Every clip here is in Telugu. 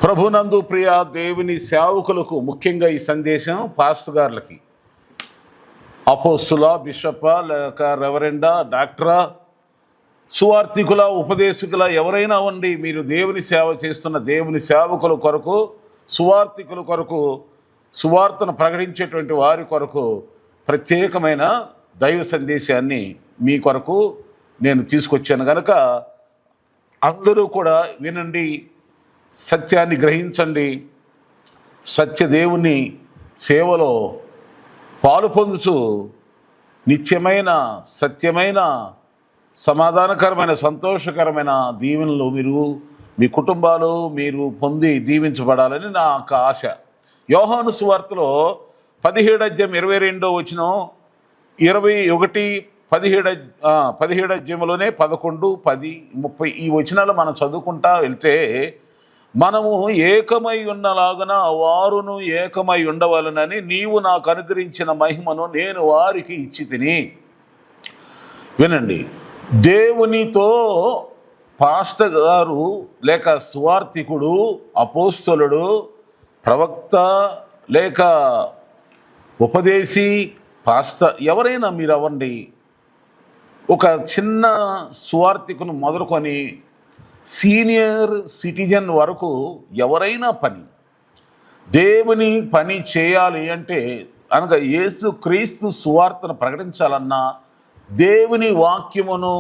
ప్రభునందు ప్రియ దేవుని సేవకులకు ముఖ్యంగా ఈ సందేశం పాస్టర్ గారులకి, అపోస్తుల, బిషప్ప, లేక రెవరెండా, డాక్టరా, సువార్థికుల, ఉపదేశకుల ఎవరైనా ఉండి మీరు దేవుని సేవ చేస్తున్న దేవుని సేవకుల కొరకు, సువార్థికుల కొరకు, సువార్తను ప్రకటించేటువంటి వారి కొరకు ప్రత్యేకమైన దైవ సందేశాన్ని మీ కొరకు నేను తీసుకొచ్చాను కనుక అందరూ కూడా వినండి, సత్యాన్ని గ్రహించండి. సత్యదేవుని సేవలో పాలు పొందుతూ నిత్యమైన, సత్యమైన, సమాధానకరమైన, సంతోషకరమైన దీవెనలు మీరు, మీ కుటుంబాలు మీరు పొంది దీవించబడాలని నా యొక్క ఆశ. యోహాను సువార్తలో 17:22 21, 17 అధ్యాయంలోనే 11, 10, 30 ఈ వచనాలు మనం చదువుకుంటా వెళ్తే, మనము ఏకమై ఉన్నలాగన వారును ఏకమై ఉండవలనని నీవు నాకు అనుగ్రహించిన మహిమను నేను వారికి ఇచ్చి తిని. వినండి, దేవునితో పాస్టర్ గారు లేక సువార్థికుడు, అపోస్తలుడు, ప్రవక్త లేక ఉపదేశి, పాస్టర్ ఎవరైనా మీరు అవ్వండి, ఒక చిన్న సువార్థికును మొదలుకొని సీనియర్ సిటిజన్ వరకు ఎవరైనా దేవుని పని చేయాలి అంటే, అనగా యేసు క్రీస్తు సువార్తను ప్రకటించాలన్నా, దేవుని వాక్యమును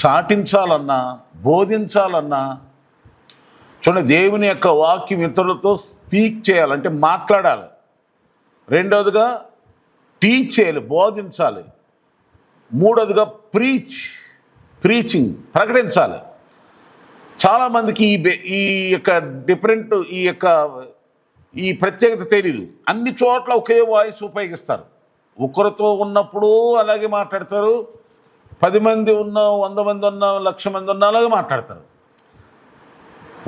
చాటించాలన్నా, బోధించాలన్నా, చూడండి, దేవుని యొక్క వాక్యం ఇతరులతో స్పీక్ చేయాలంటే మాట్లాడాలి. రెండవదిగా టీచ్ చేయాలి, బోధించాలి. మూడవదిగా ప్రీచింగ్ ప్రకటించాలి. చాలామందికి ఈ యొక్క డిఫరెంట్ ఈ ప్రత్యేకత తెలీదు. అన్ని చోట్ల ఒకే వాయిస్ ఉపయోగిస్తారు. ఒకరితో ఉన్నప్పుడు అలాగే మాట్లాడతారు, 10 మంది ఉన్నా, 100 మంది ఉన్నా, 1,00,000 మంది ఉన్నా అలాగే మాట్లాడతారు.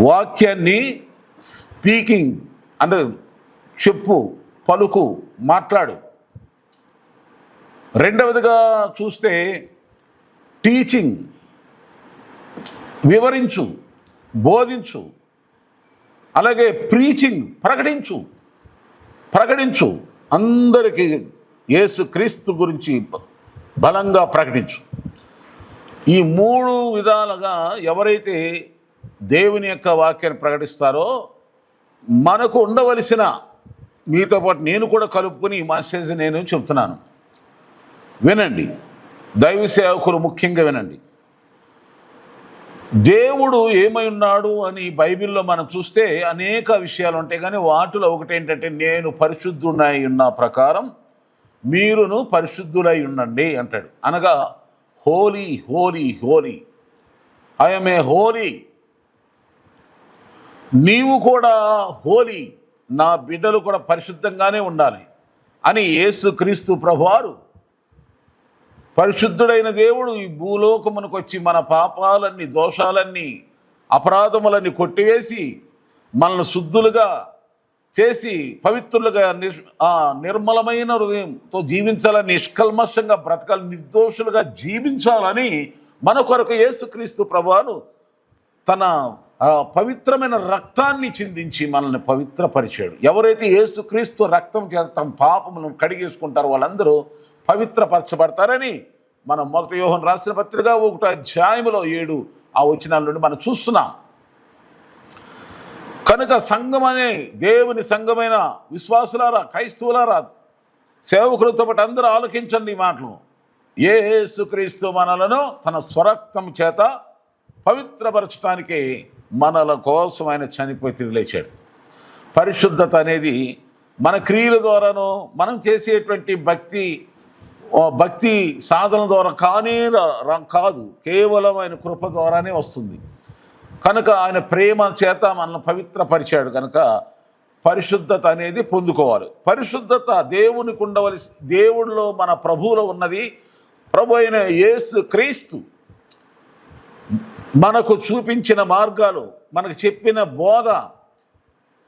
వాక్యాన్ని స్పీకింగ్ అంటే చెప్పు, పలుకు, మాట్లాడు. రెండవదిగా చూస్తే టీచింగ్, వివరించు, బోధించు. అలాగే ప్రీచింగ్, ప్రకటించు, అందరికీ యేసు క్రీస్తు గురించి బలంగా ప్రకటించు. ఈ 3 విధాలుగా ఎవరైతే దేవుని యొక్క వాక్యాన్ని ప్రకటిస్తారో, మనకు ఉండవలసిన, మీతో పాటు నేను కూడా కలుపుకొని ఈ మెసేజ్ నేను చెప్తున్నాను. వినండి, దైవ సేవకులు ముఖ్యంగా వినండి. దేవుడు ఏమై ఉన్నాడు అని బైబిల్లో మనం చూస్తే అనేక విషయాలు ఉంటాయి, కానీ వాటిలో ఒకటి ఏంటంటే, నేను పరిశుద్ధుడై ఉన్న ప్రకారం మీరును పరిశుద్ధులై ఉండండి అంటాడు. అనగా హోలీ హోలీ హోలీ, ఐఎమ్ ఏ హోలీ. నీవు కూడా హోలీ, నా బిడ్డలు కూడా పరిశుద్ధంగానే ఉండాలి అని యేసు క్రీస్తు ప్రభువారు, పరిశుద్ధుడైన దేవుడు ఈ భూలోకమునకు వచ్చి మన పాపాలన్నీ, దోషాలన్నీ, అపరాధములన్నీ కొట్టివేసి మనల్ని శుద్ధులుగా చేసి పవిత్రులుగా, నిర్మలమైన హృదయంతో జీవించాలని, నిష్కల్మషంగా బ్రతకాలి, నిర్దోషులుగా జీవించాలని మన కొరకు యేసుక్రీస్తు ప్రభువాను తన పవిత్రమైన రక్తాన్ని చిందించి మనల్ని పవిత్రపరిచాడు. ఎవరైతే యేసుక్రీస్తు రక్తం చేత తమ పాపములను కడిగేసుకుంటారో వాళ్ళందరూ పవిత్రపరచబడతారని మనం 1 యోహాను రాసిన పత్రిక 1వ అధ్యాయంలో 7 ఆ వచనాల నుండి మనం చూస్తున్నాం. కనుక సంఘం అనే దేవుని సంఘమైన విశ్వాసులారా, క్రైస్తవులారా, సేవకులతో పాటు అందరూ ఆలోకించండి ఈ మాటలు. యేసుక్రీస్తు మనలను తన స్వరక్తం చేత పవిత్రపరచడానికి మనల కోసం ఆయన చనిపోయి తిరిగి లేచాడు. పరిశుద్ధత అనేది మన క్రియల ద్వారానో, మనం చేసేటువంటి భక్తి సాధన ద్వారా కాదు, కేవలం ఆయన కృప ద్వారానే వస్తుంది. కనుక ఆయన ప్రేమ చేత మనల్ని పవిత్రపరిచాడు. కనుక పరిశుద్ధత అనేది పొందుకోవాలి. పరిశుద్ధత దేవునికి ఉండవలసి, దేవుడిలో మన ప్రభువులో ఉన్నది. ప్రభు అయిన యేసు క్రీస్తు మనకు చూపించిన మార్గాలు, మనకు చెప్పిన బోధ,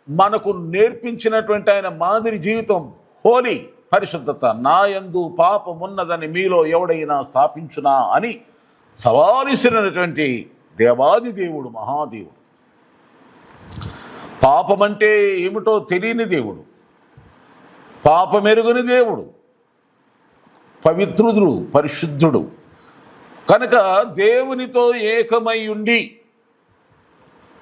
మనకు నేర్పించినటువంటి ఆయన మాదిరి జీవితం హోలీ, పరిశుద్ధత. నా యందు పాపమున్నదని మీలో ఎవడైనా స్థాపించునా అని సవాలిసినటువంటి దేవాది దేవుడు, మహాదేవుడు. పాపమంటే ఏమిటో తెలియని దేవుడు, పాపమెరుగని దేవుడు, పవిత్రుడు, పరిశుద్ధుడు. కనుక దేవునితో ఏకమై ఉండి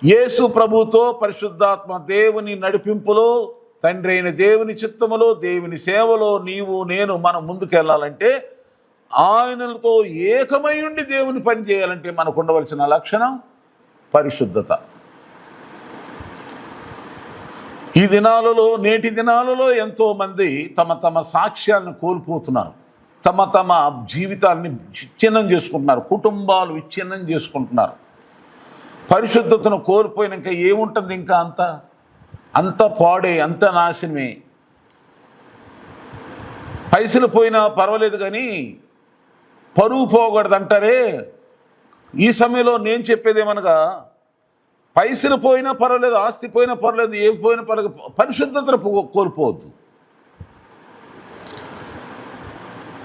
యేసు ప్రభుతో పరిశుద్ధాత్మ దేవుని నడిపింపులో, తండ్రి అయిన దేవుని చిత్తములో, దేవుని సేవలో నీవు నేను మనం ముందుకెళ్ళాలంటే, ఆయనలతో ఏకమై ఉండి దేవుని పని చేయాలంటే మనకు ఉండవలసిన లక్షణం పరిశుద్ధత. ఈ దినాలలో, నేటి దినాలలో ఎంతోమంది తమ తమ సాక్ష్యాలను కోల్పోతున్నారు, తమ జీవితాన్ని విచ్ఛిన్నం చేసుకుంటున్నారు, కుటుంబాలు విచ్ఛిన్నం చేసుకుంటున్నారు. పరిశుద్ధతను కోల్పోయినాక ఏముంటుంది? ఇంకా అంత పాడే, అంత నాశనమే. పైసలు పోయినా పర్వాలేదు కానీ పరువు పోకూడదు అంటారే. ఈ సమయంలో నేను చెప్పేదేమనగా, పైసలు పోయినా పర్వాలేదు, ఆస్తి పోయినా పర్వాలేదు, ఏం పోయినా పర్వాలేదు, పరిశుద్ధతను కోల్పోవద్దు.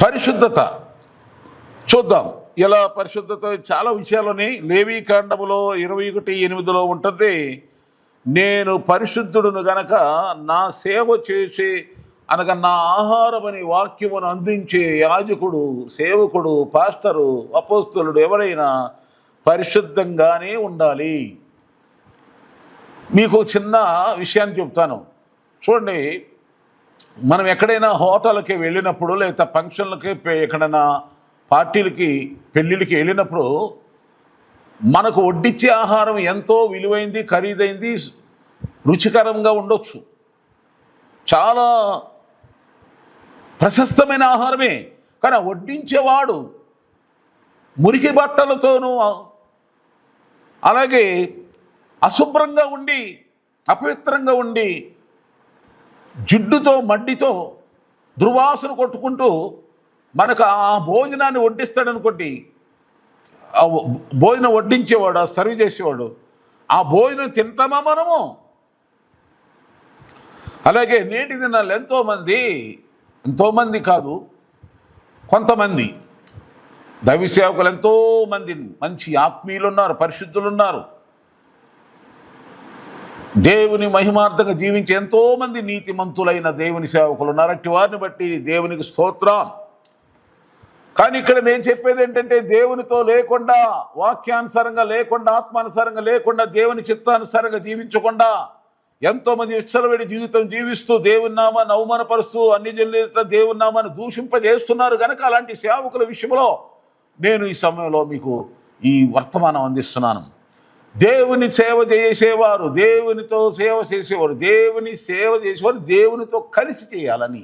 పరిశుద్ధత చూద్దాం. ఇలా పరిశుద్ధత చాలా విషయాలని లేవీకాండములో 21:8 ఉంటుంది. నేను పరిశుద్ధుడును గనక నా సేవ చేసే అనగా నా ఆహారం అనే వాక్యమును అందించే యాజకుడు, సేవకుడు, పాస్టరు, అపోస్తలుడు ఎవరైనా పరిశుద్ధంగానే ఉండాలి. మీకు చిన్న విషయాన్ని చెప్తాను చూడండి. మనం ఎక్కడైనా హోటల్కి వెళ్ళినప్పుడు, లేదా ఫంక్షన్లకి, ఎక్కడైనా పార్టీలకి, పెళ్ళిళ్ళకి వెళ్ళినప్పుడు మనకు వడ్డించే ఆహారం ఎంతో విలువైంది, ఖరీదైంది, రుచికరంగా ఉండొచ్చు, చాలా ప్రశస్తమైన ఆహారమే. కానీ వడ్డించేవాడు మురికి బట్టలతోనూ అలాగే అశుభ్రంగా ఉండి, అపవిత్రంగా ఉండి, జిడ్డుతో మడ్డితో దుర్వాసన కొట్టుకుంటూ మనకు ఆ భోజనాన్ని వడ్డిస్తాడనుకోండి. ఆ భోజనం వడ్డించేవాడు, ఆ సర్వ్ చేసేవాడు, ఆ భోజనం తింటామా మనము? అలాగే నేటి దినాలు ఎంతోమంది కాదు, కొంతమంది దైవ సేవకులు, ఎంతోమంది మంచి ఆత్మీయులు ఉన్నారు, పరిశుద్ధులు ఉన్నారు, దేవుని మహిమార్థంగా జీవించే ఎంతోమంది నీతిమంతులైన దేవుని సేవకులు ఉన్నారు. అట్టి వారిని బట్టి దేవునికి స్తోత్రం. కానీ ఇక్కడ నేను చెప్పేది ఏంటంటే, దేవునితో లేకుండా, వాక్యానుసారంగా లేకుండా, ఆత్మానుసారంగా లేకుండా, దేవుని చిత్తానుసారంగా జీవించకుండా ఎంతోమంది విచ్చలవిడి జీవితం జీవిస్తూ దేవుని నామాన్ని అవమానపరుస్తూ అన్ని జనుల దేవుని నామాన్ని దూషింపజేస్తున్నారు. కనుక అలాంటి సేవకుల విషయంలో నేను ఈ సమయంలో మీకు ఈ వర్తమానం అందిస్తున్నాను. దేవుని సేవ చేసేవారు, దేవునితో సేవ చేసేవారు, దేవుని సేవ చేసేవారు దేవునితో కలిసి చేయాలని,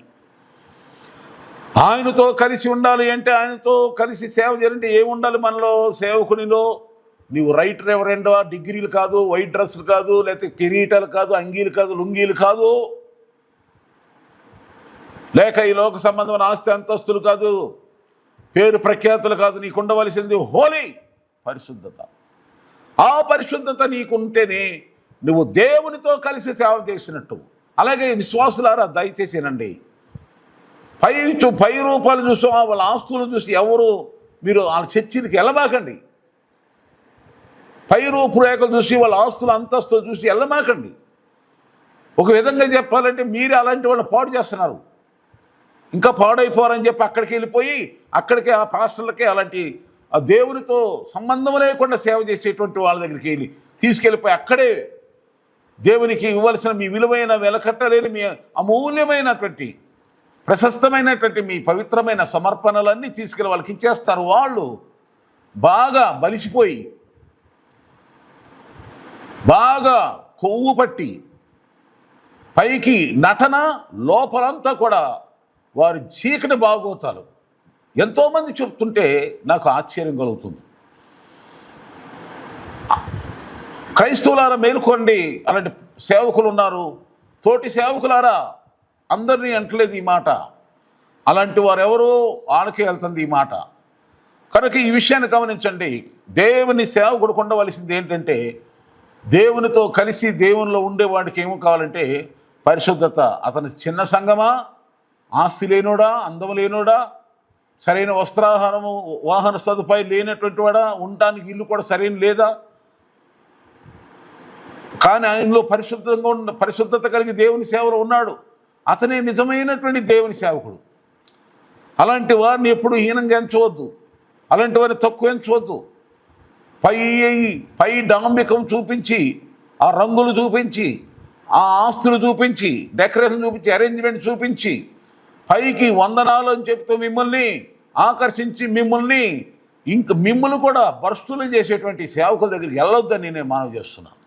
ఆయనతో కలిసి ఉండాలి. అంటే ఆయనతో కలిసి సేవ చేయాలంటే ఏముండాలి మనలో? సేవకునిలో నీవు రైట్ రెవరెండో, డిగ్రీలు కాదు, వైట్ డ్రెస్సులు కాదు, లేకపోతే కిరీటాలు కాదు, అంగీలు కాదు, లుంగీలు కాదు, లేక ఈ లోక సంబంధమైన ఆస్తి అంతస్తులు కాదు, పేరు ప్రఖ్యాతులు కాదు. నీకు ఉండవలసింది హోలీ, పరిశుద్ధత. ఆ పరిశుద్ధత నీకుంటేనే నువ్వు దేవునితో కలిసి సేవ చేసినట్టు. అలాగే విశ్వాసులారా దయచేసేనండి, పై రూపాలు చూసి, వాళ్ళ ఆస్తులు చూసి ఎవరు మీరు వాళ్ళ చర్చికి వెళ్ళమాకండి. పై రూపురేఖలు చూసి, వాళ్ళ ఆస్తులు అంతస్తులు చూసి వెళ్ళమాకండి. ఒక విధంగా చెప్పాలంటే మీరే అలాంటి వాళ్ళు పాడు చేస్తున్నారు. ఇంకా పాడైపోరని చెప్పి అక్కడికి వెళ్ళిపోయి, అక్కడికే ఆ పాస్టర్లకే అలాంటి ఆ దేవునితో సంబంధం లేకుండా సేవ చేసేటువంటి వాళ్ళ దగ్గరికి తీసుకెళ్ళిపోయి అక్కడే దేవునికి ఇవ్వాల్సిన మీ విలువైన, వెలకట్టలేని, మీ అమూల్యమైనటువంటి, ప్రశస్తమైనటువంటి మీ పవిత్రమైన సమర్పణలన్నీ తీసుకెళ్ళి వాళ్ళకి ఇచ్చేస్తారు. వాళ్ళు బాగా బలిసిపోయి, బాగా కొవ్వు పట్టి, పైకి నటన, లోపలంతా కూడా వారి చీకటి బాగోతాలు ఎంతోమంది చెప్తుంటే నాకు ఆశ్చర్యం కలుగుతుంది. క్రైస్తవులారా మేలుకోండి, అలాంటి సేవకులు ఉన్నారు. తోటి సేవకులారా, అందరినీ అంటలేదు ఈ మాట, అలాంటి వారు ఎవరో వాళ్ళకే వెళ్తుంది ఈ మాట. కనుక ఈ విషయాన్ని గమనించండి. దేవుని సేవకుడు ఉండవలసింది ఏంటంటే, దేవునితో కలిసి దేవునిలో ఉండేవాడికి ఏమో కావాలంటే పరిశుద్ధత. అతని చిన్న సంఘమా, ఆస్తి లేనోడా, అందం లేనోడా, సరైన వస్త్రాహారము, వాహన సదుపాయం లేనటువంటి వాడా, ఉండటానికి ఇల్లు కూడా సరైన లేదా, కానీ ఆయనలో పరిశుద్ధత కలిగి దేవుని సేవలో ఉన్నాడు. అతనే నిజమైనటువంటి దేవుని సేవకుడు. అలాంటి వారిని ఎప్పుడు హీనంగా ఎంచవద్దు, అలాంటి వారిని తక్కువ ఎంచవద్దు. పై డాంబికం చూపించి, ఆ రంగులు చూపించి, ఆ ఆస్తులు చూపించి, డెకరేషన్ చూపించి, అరేంజ్మెంట్ చూపించి, పైకి వందనాలు అని చెప్తూ మిమ్మల్ని ఆకర్షించి మిమ్మల్ని కూడా భ్రష్టులు చేసేటువంటి సేవకుల దగ్గరికి వెళ్ళొద్దని నేను మనవి చేస్తున్నాను.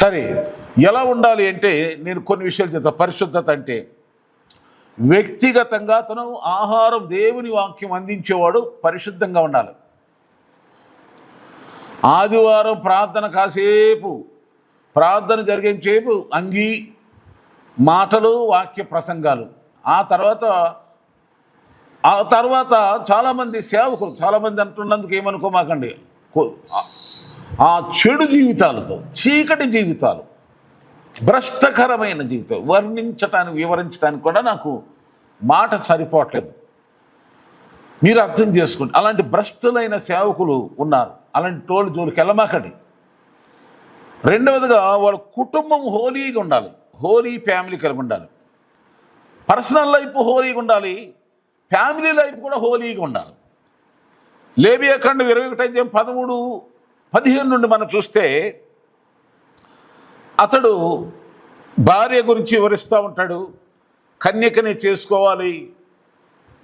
సరే, ఎలా ఉండాలి అంటే నేను కొన్ని విషయాలు చెప్తా. పరిశుద్ధత అంటే వ్యక్తిగతంగా తను ఆహారం, దేవుని వాక్యం అందించేవాడు పరిశుద్ధంగా ఉండాలి. ఆదివారం ప్రార్థన కాసేపు ప్రార్థన జరిగేసేపు అంగీ మాటలు, వాక్య ప్రసంగాలు. ఆ తర్వాత చాలామంది సేవకులు, చాలామంది అంటున్నందుకు ఏమనుకోమాకండి, ఆ చెడు జీవితాలతో, చీకటి జీవితాలు, భ్రష్టకరమైన జీవితం వివరించడానికి కూడా నాకు మాట సరిపోవట్లేదు. మీరు అర్థం చేసుకోండి. అలాంటి భ్రష్టులైన సేవకులు ఉన్నారు. అలాంటి టోళ్ళు జోలికి వెళ్ళమాకండి. రెండవదిగా వాళ్ళ కుటుంబం హోలీగా ఉండాలి, హోలీ ఫ్యామిలీ కలిగి ఉండాలి. పర్సనల్ లైఫ్ హోలీగా ఉండాలి, ఫ్యామిలీ లైఫ్ కూడా హోలీగా ఉండాలి. లేవియాకాండం 21:13-15 నుండి మనం చూస్తే అతడు భార్య గురించి వివరిస్తూ ఉంటాడు. కన్యకని చేసుకోవాలి,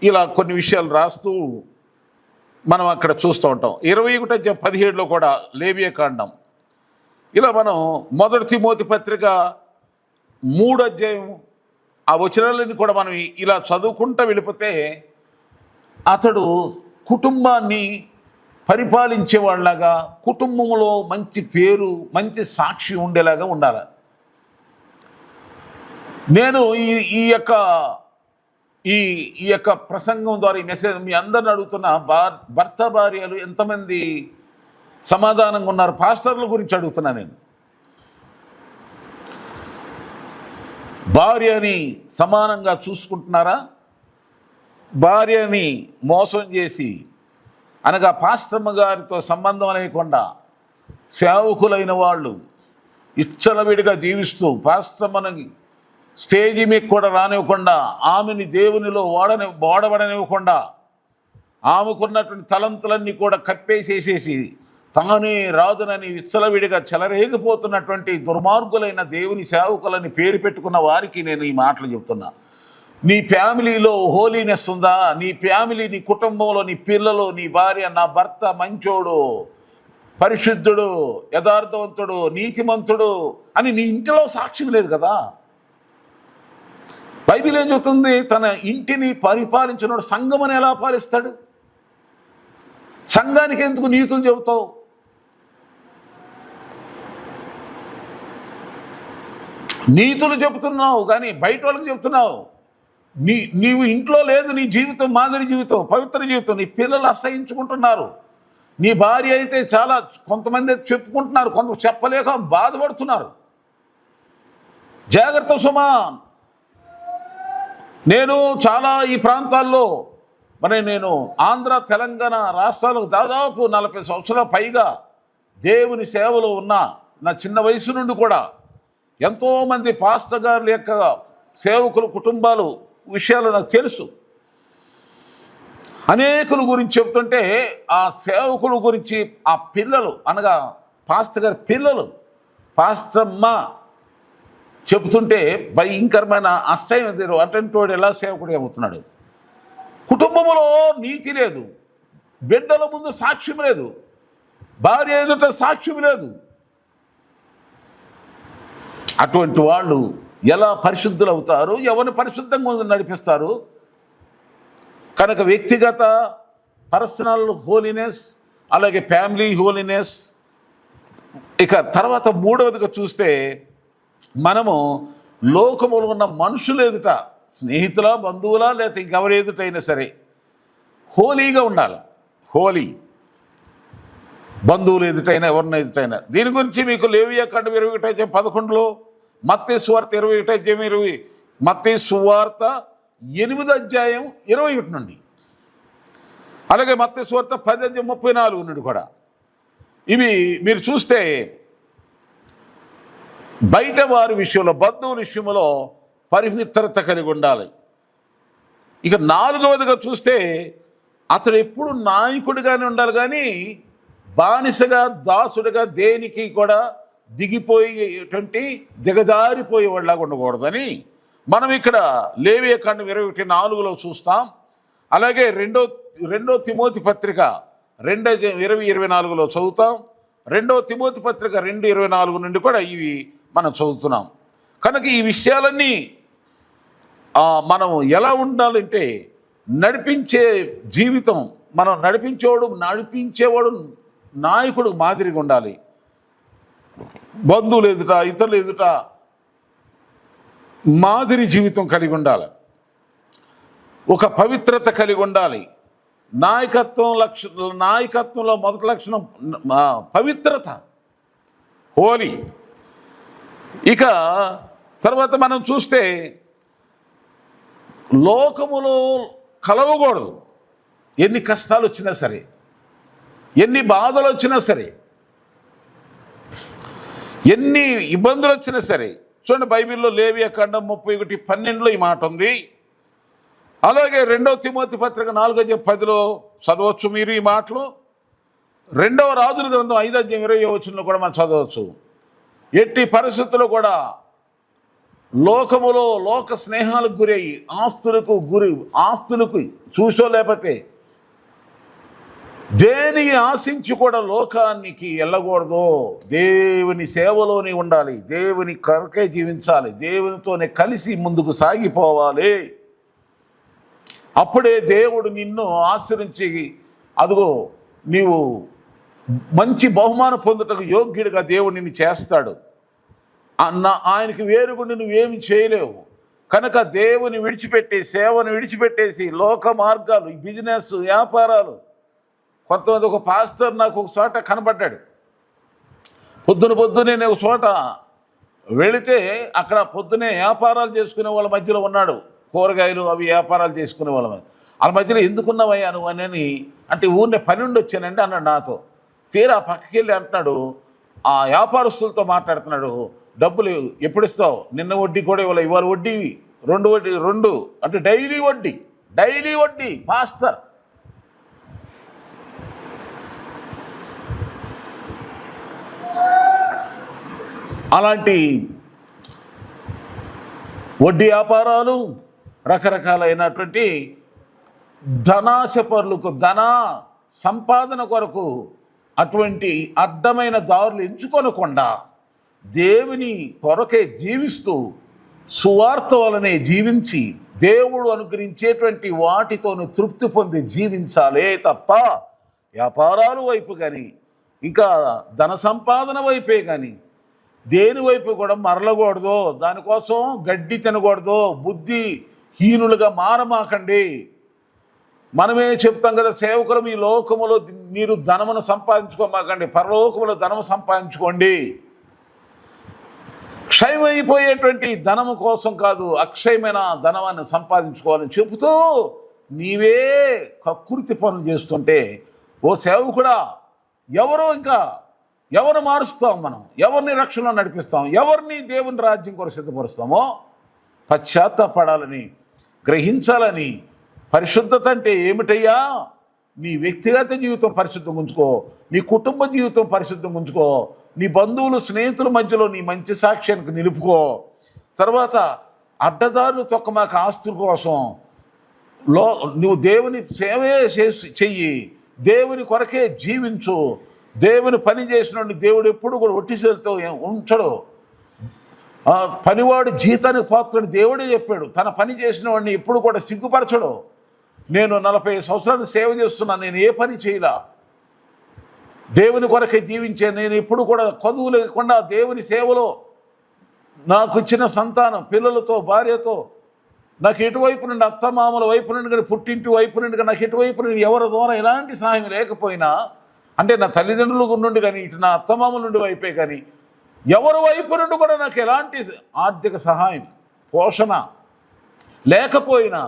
ఇలా కొన్ని విషయాలు రాస్తూ మనం అక్కడ చూస్తూ ఉంటాం. 21:17 కూడా లేవియాకాండం. ఇలా మనం 1 తిమోతి పత్రిక 3 అధ్యాయం ఆ వచనాలని కూడా మనం ఇలా చదువుకుంటూ వెళ్ళిపోతే అతడు కుటుంబాన్ని పరిపాలించేవాళ్ళలాగా, కుటుంబంలో మంచి పేరు, మంచి సాక్షి ఉండేలాగా ఉండాలి. నేను ఈ యొక్క ప్రసంగం ద్వారా, ఈ మెసేజ్ మీ అందరిని అడుగుతున్న, భర్త భార్యలు ఎంతమంది సమాధానంగా ఉన్నారు? పాస్టర్ల గురించి అడుగుతున్నా నేను. భార్యని సమానంగా చూసుకుంటున్నారా? భార్యని మోసం చేసి, అనగా పాస్టర్మ గారితో సంబంధం లేకుండా సేవకులైన వాళ్ళు ఇచ్చలవిడిగా జీవిస్తూ పాస్టర్మని స్టేజి మీద కూడా రానివ్వకుండా, ఆమెని దేవునిలో వాడబడనివ్వకుండా, ఆమెకున్నటువంటి తలంతులన్నీ కూడా కప్పేసేసేసి తానే రాజునని విచ్చలవిడిగా చెలరేగిపోతున్నటువంటి దుర్మార్గులైన దేవుని సేవకులని పేరు పెట్టుకున్న వారికి నేను ఈ మాటలు చెప్తున్నా. నీ ఫ్యామిలీలో హోలీనెస్ ఉందా? నీ ఫ్యామిలీ, నీ కుటుంబంలో, నీ పిల్లలు, నీ భార్య, నా భర్త మంచోడు, పరిశుద్ధుడు, యథార్థవంతుడు, నీతిమంతుడు అని నీ ఇంటిలో సాక్ష్యం లేదు కదా. బైబిల్ ఏం చెబుతుంది? తన ఇంటిని పరిపాలించినోడు సంఘమని ఎలా పాలిస్తాడు? సంఘానికి ఎందుకు నీతులు చెబుతావు? నీతులు చెబుతున్నావు కానీ బయట వాళ్ళకి చెబుతున్నావు. నీవు ఇంట్లో లేదు. నీ జీవితం మాదిరి జీవితం, పవిత్ర జీవితం. నీ పిల్లలు అసహించుకుంటున్నారు. నీ భార్య అయితే చాలా, కొంతమంది చెప్పుకుంటున్నారు, కొంత చెప్పలేక బాధపడుతున్నారు. జాగ్రత్త సుమా. నేను చాలా ఈ ప్రాంతాల్లో, నేను ఆంధ్ర, తెలంగాణ రాష్ట్రాలకు దాదాపు 40 సంవత్సరాల పైగా దేవుని సేవలో ఉన్నా. నా చిన్న వయసు నుండి కూడా ఎంతోమంది పాస్టర్ గారుల యొక్క సేవకుల కుటుంబాలు విషయాలు నాకు తెలుసు. అనేకుల గురించి చెబుతుంటే ఆ సేవకుల గురించి, ఆ పిల్లలు, అనగా పాస్టర్ గారి పిల్లలు, పాస్టర్మ్మ చెబుతుంటే భయంకరమైన అసహ్యం తీరు. అటువంటి వాడు ఎలా సేవకుడు అవుతున్నాడు? కుటుంబంలో నీతి లేదు, బిడ్డల ముందు సాక్ష్యం లేదు, భార్య ఎదుట సాక్ష్యం లేదు. అటువంటి వాళ్ళు ఎలా పరిశుద్ధులు అవుతారు? ఎవరిని పరిశుద్ధంగా నడిపిస్తారు? కనుక వ్యక్తిగత పర్సనల్ హోలీనెస్, అలాగే ఫ్యామిలీ హోలీనెస్. ఇక తర్వాత మూడవదిగా చూస్తే మనము లోకములో ఉన్న మనుషులు ఎదుట, స్నేహితుల, బంధువుల, లేకపోతే ఇంకెవరి ఎదుటైనా సరే హోలీగా ఉండాలి. హోలీ, బంధువులు ఎదుటైనా, ఎవరిని ఎదుటైనా. దీని గురించి మీకు లేవియాకాండం 21:11, మత్తయి సువార్త 21:20, మత్తయి సువార్త 8:21 నుండి, అలాగే మత్తయి సువార్త 10:34 నుండి కూడా ఇవి మీరు చూస్తే బయట వారి విషయంలో, బంధువుల విషయంలో పవిత్రత కలిగి ఉండాలి. ఇక 4వదిగా చూస్తే అతడు ఎప్పుడు నాయకుడిగానే ఉండాలి, కానీ బానిసగా దాసుడిగా దేనికి కూడా దిగిపోయేటువంటి దిగజారిపోయేవాళ్ళలాగా ఉండకూడదని మనం ఇక్కడ లేవియకాండం 21:4 చూస్తాం. అలాగే రెండో తిమోతి పత్రిక 2:20-24 చదువుతాం. 2 తిమోతి పత్రిక 2:24 నుండి కూడా ఇవి మనం చదువుతున్నాం. కనుక ఈ విషయాలన్నీ మనం ఎలా ఉండాలంటే, నడిపించే జీవితం, మనం నడిపించేవాడు నాయకుడు మాదిరిగా ఉండాలి. బంధువులు ఎదుట, ఇతరులు ఎదుట మాదిరి జీవితం కలిగి ఉండాలి. ఒక పవిత్రత కలిగి ఉండాలి. నాయకత్వంలో మొదటి లక్షణం పవిత్రత, హోలీ. ఇక తర్వాత మనం చూస్తే లోకములో కలవకూడదు. ఎన్ని కష్టాలు వచ్చినా సరే, ఎన్ని బాధలు వచ్చినా సరే, ఎన్ని ఇబ్బందులు వచ్చినా సరే. చూడండి, బైబిల్లో లేవియకాండం 31:12 ఈ మాట ఉంది. అలాగే 2 తిమోతి పత్రిక 4:10 చదవచ్చు మీరు ఈ మాటలు. 2వ రాజుల గ్రంథం 5:20 కూడా మనం చదవచ్చు. ఎట్టి పరిస్థితుల్లో కూడా లోకములో లోక స్నేహాలకు గురయ్యి ఆస్తులకు చూసో లేకపోతే దేనికి ఆశించి కూడా లోకానికి వెళ్ళకూడదు. దేవుని సేవలోనే ఉండాలి, దేవుని కొరకే జీవించాలి, దేవునితోనే కలిసి ముందుకు సాగిపోవాలి. అప్పుడే దేవుడు నిన్ను ఆశ్రయించి, అదిగో నీవు మంచి బహుమానం పొందుటకు యోగ్యుడిగా దేవుడు నిన్ను చేస్తాడు. ఆయనకి వేరుగుండి నువ్వేమి చేయలేవు. కనుక దేవుని విడిచిపెట్టి, సేవను విడిచిపెట్టేసి లోక మార్గాలు, బిజినెస్, వ్యాపారాలు. కొంతమంది, ఒక పాస్టర్ నాకు ఒక చోట కనబడ్డాడు. పొద్దునే నేను ఒక చోట వెళితే అక్కడ పొద్దునే వ్యాపారాలు చేసుకునే వాళ్ళ మధ్యలో ఉన్నాడు. కూరగాయలు అవి వ్యాపారాలు చేసుకునే వాళ్ళ మధ్యలో ఎందుకున్నావయ్యా నువ్వు అని అంటే, ఊరినే పని ఉండి వచ్చానండి అన్నాడు నాతో. తీరా పక్కకి వెళ్ళి అంటున్నాడు, ఆ వ్యాపారస్తులతో మాట్లాడుతున్నాడు, డబ్బులు ఎప్పుడు ఇస్తావు? నిన్న వడ్డీ కూడా ఇవాళ వడ్డీ 2 అంటే డైలీ వడ్డీ పాస్టర్. అలాంటి వడ్డీ వ్యాపారాలు, రకరకాలైనటువంటి ధనాశపరులకు, ధన సంపాదన కొరకు అటువంటి అడ్డమైన దారులు ఎంచుకొనకుండా దేవుని కొరకే జీవిస్తూ సువార్త వలనే జీవించి దేవుడు అనుగ్రహించేటువంటి వాటితోను తృప్తి పొంది జీవించాలే తప్ప వ్యాపారాల వైపు కానీ, ఇంకా ధన సంపాదన వైపే కానీ దేని వైపు కూడా మరలకూడదు. దానికోసం గడ్డి తినకూడదు. బుద్ధి హీనులుగా మారమాకండి. మనమే చెప్తాం కదా, సేవకులు ఈ లోకములో మీరు ధనమును సంపాదించుకోమాకండి, పరలోకములో ధనము సంపాదించుకోండి. క్షయమైపోయేటువంటి ధనము కోసం కాదు, అక్షయమైన ధనమాన్ని సంపాదించుకోవాలని చెబుతూ నీవే కక్కుర్తి పనులు చేస్తుంటే, ఓ సేవకుడా, ఎవరు మారుస్తాం? మనం ఎవరిని రక్షణలో నడిపిస్తాం? ఎవరిని దేవుని రాజ్యం కొరకు సిద్ధపరుస్తామో పశ్చాత్తాపడాలని, గ్రహించాలని. పరిశుద్ధత అంటే ఏమిటయ్యా? నీ వ్యక్తిగత జీవితం పరిశుద్ధంగా ఉంచుకో, నీ కుటుంబ జీవితం పరిశుద్ధంగా ఉంచుకో, నీ బంధువులు స్నేహితుల మధ్యలో నీ మంచి సాక్ష్యానికి నిలుపుకో. తర్వాత అడ్డదారులు తొక్కమాక ఆస్తుల కోసం నువ్వు దేవుని సేవే చెయ్యి, దేవుని కొరకే జీవించు. దేవుని పని చేసిన దేవుడు ఎప్పుడు కూడా ఒట్టిసేలతో ఉంచడు. పనివాడు జీతానికి పాత్రని దేవుడే చెప్పాడు. తన పని చేసిన వాడిని ఎప్పుడు కూడా సిగ్గుపరచడు. నేను 40 సంవత్సరాలు సేవ చేస్తున్నా, నేను ఏ పని చేయలా, దేవుని కొరకే జీవించే. నేను ఎప్పుడు కూడా కొదువు లేకుండా దేవుని సేవలో నాకు ఇచ్చిన సంతానం, పిల్లలతో, భార్యతో, నాకు ఎటువైపు నుండి అత్తమామల వైపు నుండి కానీ, పుట్టింటి వైపు నుండి కానీ, నాకు ఎటువైపు నుండి ఎవరి ద్వారా ఎలాంటి సహాయం లేకపోయినా, అంటే నా తల్లిదండ్రుల నుండి కానీ, ఇటు నా అత్తమామల నుండి వైపే కానీ, ఎవరి వైపు నుండి కూడా నాకు ఎలాంటి ఆర్థిక సహాయం, పోషణ లేకపోయినా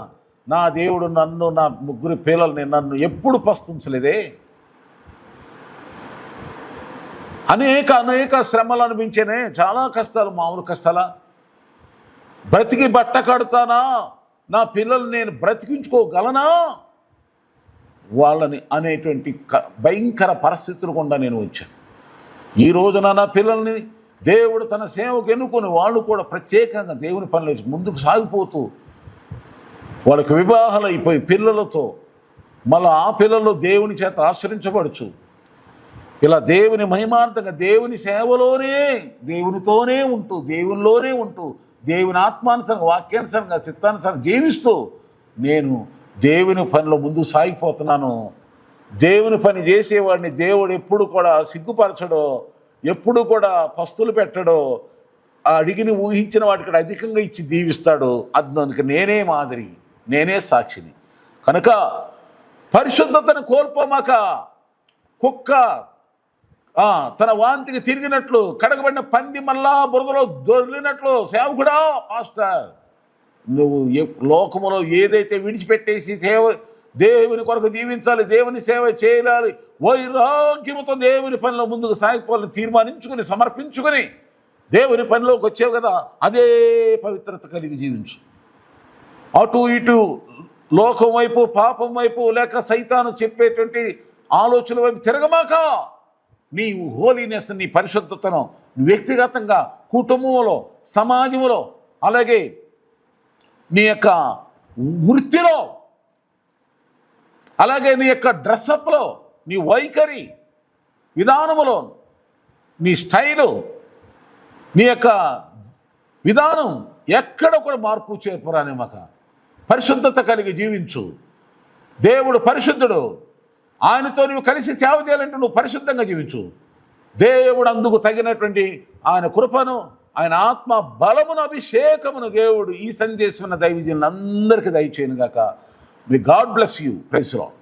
నా దేవుడు నన్ను, నా 3 పిల్లల్ని నన్ను ఎప్పుడు పస్తుంచలేదే. అనేక శ్రమలు అనిపించేనే, చాలా కష్టాలు, మామూలు కష్టాలా? బ్రతికి బట్ట కడతానా, నా పిల్లలు నేను బ్రతికించుకోగలనా, వాళ్ళని అనేటువంటి భయంకర పరిస్థితులు గుండా నేను వచ్చాను. ఈ రోజున నా పిల్లల్ని దేవుడు తన సేవకు ఎన్నుకొని వాళ్ళు కూడా ప్రత్యేకంగా దేవుని పనులు ముందుకు సాగిపోతూ వాళ్ళకి వివాహాలు అయిపోయి పిల్లలతో మళ్ళీ ఆ పిల్లలు దేవుని చేత ఆశ్రయించబడుచు ఇలా దేవుని మహిమార్థంగా దేవుని సేవలోనే దేవునితోనే ఉంటూ దేవునిలోనే ఉంటూ దేవుని ఆత్మానుసారంగా వాక్యానుసారంగా చిత్తానుసారంగా జీవిస్తూ నేను దేవుని పనిలో ముందుకు సాగిపోతున్నాను. దేవుని పని చేసేవాడిని దేవుడు ఎప్పుడు కూడా సిగ్గుపరచడో, ఎప్పుడు కూడా పస్తులు పెట్టడో, అడిగిని ఊహించిన వాటికి అధికంగా ఇచ్చి దీవిస్తాడు. అందుకు నేనే మాదిరి, నేనే సాక్షిని. కనుక పరిశుద్ధతను కోల్పోమాక కుక్క తన వాంతికి తిరిగినట్లు, కడగబడిన పంది మళ్ళా బురదలో దొరికినట్లు, సేవకుడా పాస్టర్ నువ్వు లోకములో ఏదైతే విడిచిపెట్టేసి దేవుని కొరకు జీవించాలి, దేవుని సేవ చేయాలి, వైరాగ్యముతో దేవుని పనిలో ముందుకు సాగిపోవాలని తీర్మానించుకుని సమర్పించుకొని దేవుని పనిలోకి వచ్చావు కదా, అదే పవిత్రత కలిగి జీవించు. అటు ఇటు లోకం వైపు, పాపం వైపు, లేక సైతాను చెప్పేటువంటి ఆలోచనల వైపు తిరగమాక నీ హోలీనెస్, నీ పరిశుద్ధతను వ్యక్తిగతంగా, కుటుంబంలో, సమాజంలో, అలాగే నీ యొక్క వృత్తిలో, అలాగే నీ యొక్క డ్రెస్అప్లో, నీ వైఖరి విధానములో, నీ స్టైలు, నీ యొక్క విధానం ఎక్కడ కూడా మార్పు చేర్పురానివ్వక పరిశుద్ధత కలిగి జీవించు. దేవుడు పరిశుద్ధుడు, ఆయనతో నువ్వు కలిసి సేవ చేయాలంటే నువ్వు పరిశుద్ధంగా జీవించు. దేవుడు అందుకు తగినటువంటి ఆయన కృపను, ఆయన ఆత్మ బలమును, అభిషేకమును దేవుడు ఈ సందేశం దైవజనులందరికీ దయచేయను గాక. May God bless you. Praise the lord.